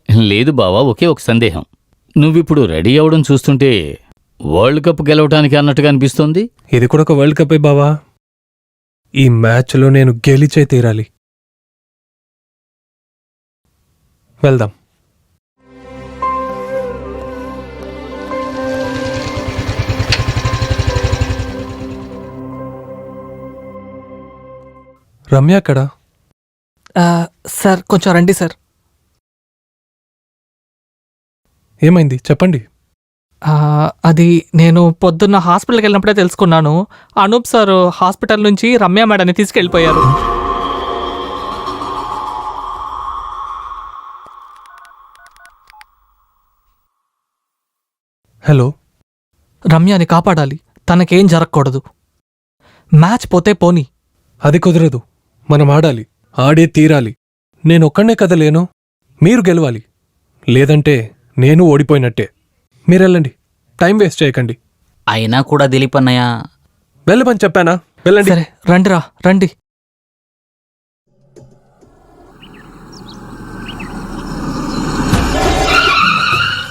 లేదు బావా, ఒకే ఒక సందేహం. నువ్విప్పుడు రెడీ అవడం చూస్తుంటే వరల్డ్ కప్ గెలవటానికి అన్నట్టుగా అనిపిస్తోంది. ఇది కూడా ఒక వరల్డ్ కప్పే బావా. ఈ మ్యాచ్లో నేను గెలిచే తీరాలి. వెళ్దాం. రమ్య అక్కడ. సార్ కొంచెం రండి సార్. ఏమైంది చెప్పండి. అది నేను పొద్దున్న హాస్పిటల్కి వెళ్ళినప్పుడే తెలుసుకున్నాను. అనూప్ సార్ హాస్పిటల్ నుంచి రమ్య మేడాన్ని తీసుకెళ్ళిపోయారు. హలో. రమ్యని కాపాడాలి, తనకేం జరగకూడదు. మ్యాచ్ పోతే పోని. అది కుదరదు. మనం ఆడాలి, ఆడే తీరాలి. నేనొక్కడే కదా లేను, మీరు గెలవాలి. లేదంటే నేను ఓడిపోయినట్టే. మీరెళ్ళండి, టైం వేస్ట్ చేయకండి. అయినా కూడా దిలీప్ అన్నయ్య. వెళ్ళమని చెప్పానా? వెళ్ళండి. సరే రండిరా రండి.